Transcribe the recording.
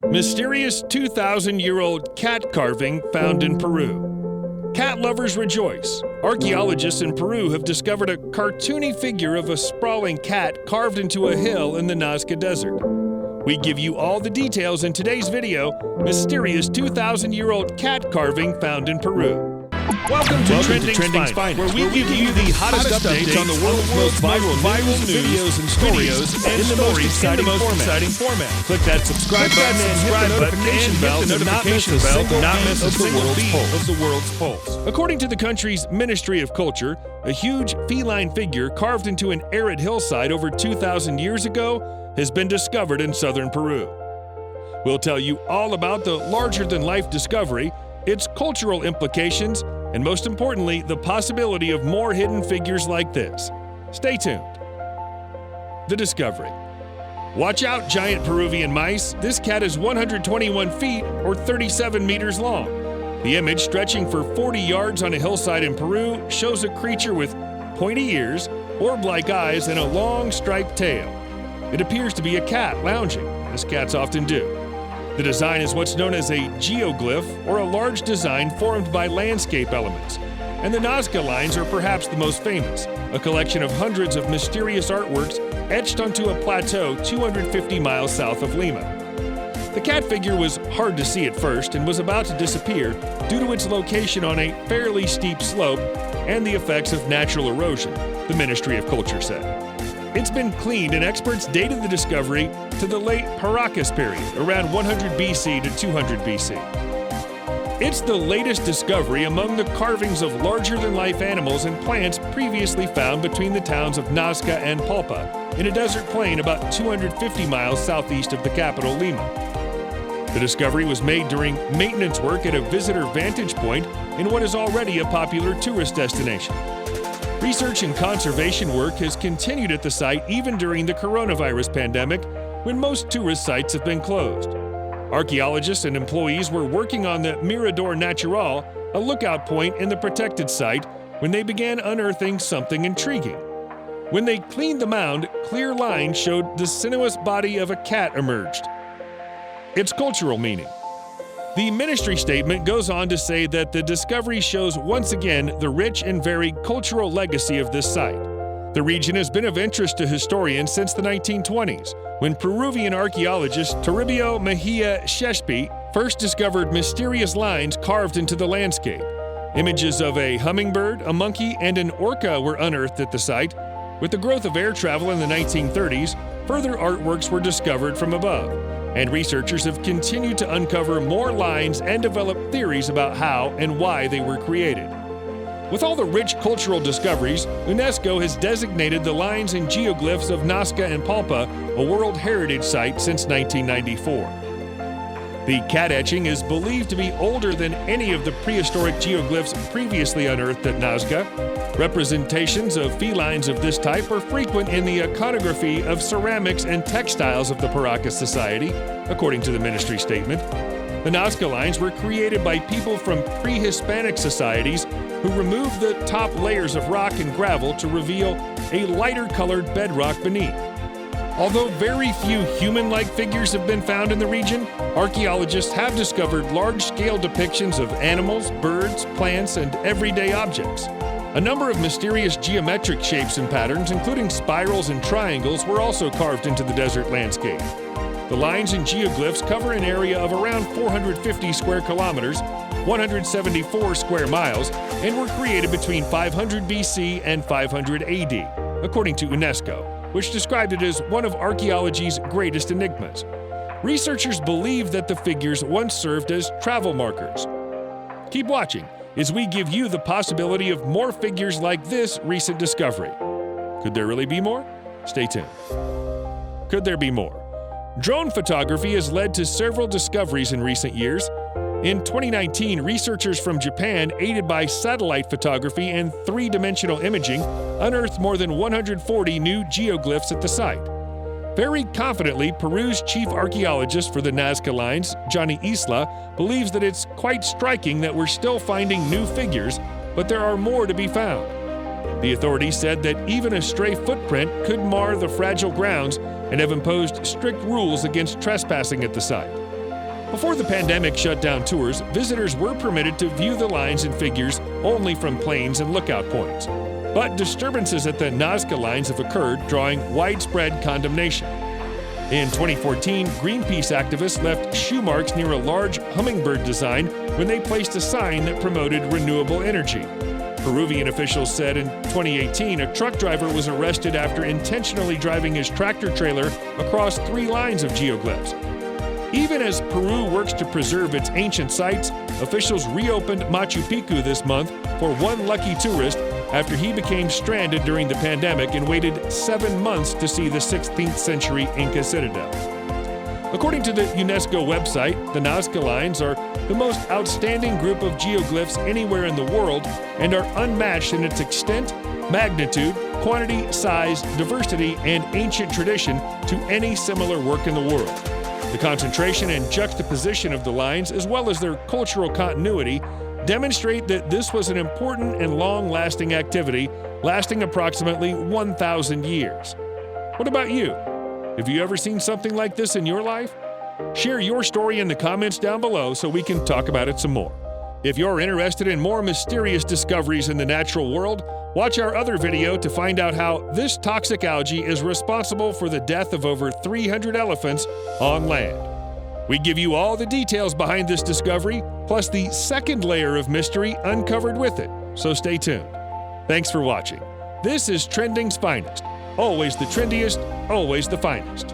Mysterious 2,000-year-old cat carving found in Peru. Cat lovers rejoice. Archaeologists in Peru have discovered a cartoony figure of a sprawling cat carved into a hill in the Nazca Desert. We give you all the details in today's video, Mysterious 2,000-year-old cat carving found in Peru. Welcome to Trending's Finder, where we give you the hottest updates on the world's most viral news, videos, and stories in the most exciting format. Click that subscribe button and hit the notification bell to not miss a single beat of the world's pulse. According to the country's Ministry of Culture, a huge feline figure carved into an arid hillside over 2,000 years ago has been discovered in southern Peru. We'll tell you all about the larger-than-life discovery, its cultural implications, and most importantly, the possibility of more hidden figures like this. Stay tuned. The discovery. Watch out, giant Peruvian mice. This cat is 121 feet or 37 meters long. The image, stretching for 40 yards on a hillside in Peru, shows a creature with pointy ears, orb-like eyes, and a long striped tail. It appears to be a cat lounging, as cats often do. The design is what's known as a geoglyph, or a large design formed by landscape elements. And the Nazca lines are perhaps the most famous, a collection of hundreds of mysterious artworks etched onto a plateau 250 miles south of Lima. The cat figure was hard to see at first and was about to disappear due to its location on a fairly steep slope and the effects of natural erosion, the Ministry of Culture said. It's been cleaned, and experts dated the discovery to the late Paracas period, around 100 BC to 200 BC. It's the latest discovery among the carvings of larger-than-life animals and plants previously found between the towns of Nazca and Palpa, in a desert plain about 250 miles southeast of the capital, Lima. The discovery was made during maintenance work at a visitor vantage point in what is already a popular tourist destination. Research and conservation work has continued at the site even during the coronavirus pandemic, when most tourist sites have been closed. Archaeologists and employees were working on the Mirador Natural, a lookout point in the protected site, when they began unearthing something intriguing. When they cleaned the mound, clear lines showed the sinuous body of a cat emerged. Its cultural meaning. The ministry statement goes on to say that the discovery shows once again the rich and varied cultural legacy of this site. The region has been of interest to historians since the 1920s, when Peruvian archaeologist Toribio Mejia Sheshpi first discovered mysterious lines carved into the landscape. Images of a hummingbird, a monkey, and an orca were unearthed at the site. With the growth of air travel in the 1930s, further artworks were discovered from above, and researchers have continued to uncover more lines and develop theories about how and why they were created. With all the rich cultural discoveries, UNESCO has designated the lines and geoglyphs of Nazca and Palpa a World Heritage Site since 1994. The cat etching is believed to be older than any of the prehistoric geoglyphs previously unearthed at Nazca. Representations of felines of this type are frequent in the iconography of ceramics and textiles of the Paracas Society, according to the ministry statement. The Nazca lines were created by people from pre-Hispanic societies who removed the top layers of rock and gravel to reveal a lighter-colored bedrock beneath. Although very few human-like figures have been found in the region, archaeologists have discovered large-scale depictions of animals, birds, plants, and everyday objects. A number of mysterious geometric shapes and patterns, including spirals and triangles, were also carved into the desert landscape. The lines and geoglyphs cover an area of around 450 square kilometers, 174 square miles, and were created between 500 BC and 500 AD, according to UNESCO, which described it as one of archaeology's greatest enigmas. Researchers believe that the figures once served as travel markers. Keep watching as we give you the possibility of more figures like this recent discovery. Could there really be more? Stay tuned. Could there be more? Drone photography has led to several discoveries in recent years. In 2019, researchers from Japan, aided by satellite photography and three-dimensional imaging, unearthed more than 140 new geoglyphs at the site. Very confidently, Peru's chief archaeologist for the Nazca lines, Johnny Isla, believes that it's quite striking that we're still finding new figures, but there are more to be found. The authorities said that even a stray footprint could mar the fragile grounds and have imposed strict rules against trespassing at the site. Before the pandemic shut down tours, visitors were permitted to view the lines and figures only from planes and lookout points. But disturbances at the Nazca lines have occurred, drawing widespread condemnation. In 2014, Greenpeace activists left shoe marks near a large hummingbird design when they placed a sign that promoted renewable energy. Peruvian officials said in 2018 a truck driver was arrested after intentionally driving his tractor trailer across 3 lines of geoglyphs. Even as Peru works to preserve its ancient sites, officials reopened Machu Picchu this month for one lucky tourist after he became stranded during the pandemic and waited 7 months to see the 16th century Inca citadel. According to the UNESCO website, the Nazca lines are the most outstanding group of geoglyphs anywhere in the world and are unmatched in its extent, magnitude, quantity, size, diversity, and ancient tradition to any similar work in the world. The concentration and juxtaposition of the lines, as well as their cultural continuity, demonstrate that this was an important and long-lasting activity, lasting approximately 1,000 years. What about you? Have you ever seen something like this in your life? Share your story in the comments down below so we can talk about it some more. If you're interested in more mysterious discoveries in the natural world, watch our other video to find out how this toxic algae is responsible for the death of over 300 elephants on land. We give you all the details behind this discovery, plus the second layer of mystery uncovered with it, so stay tuned. Thanks for watching. This is Trending's Finest. Always the trendiest, always the finest.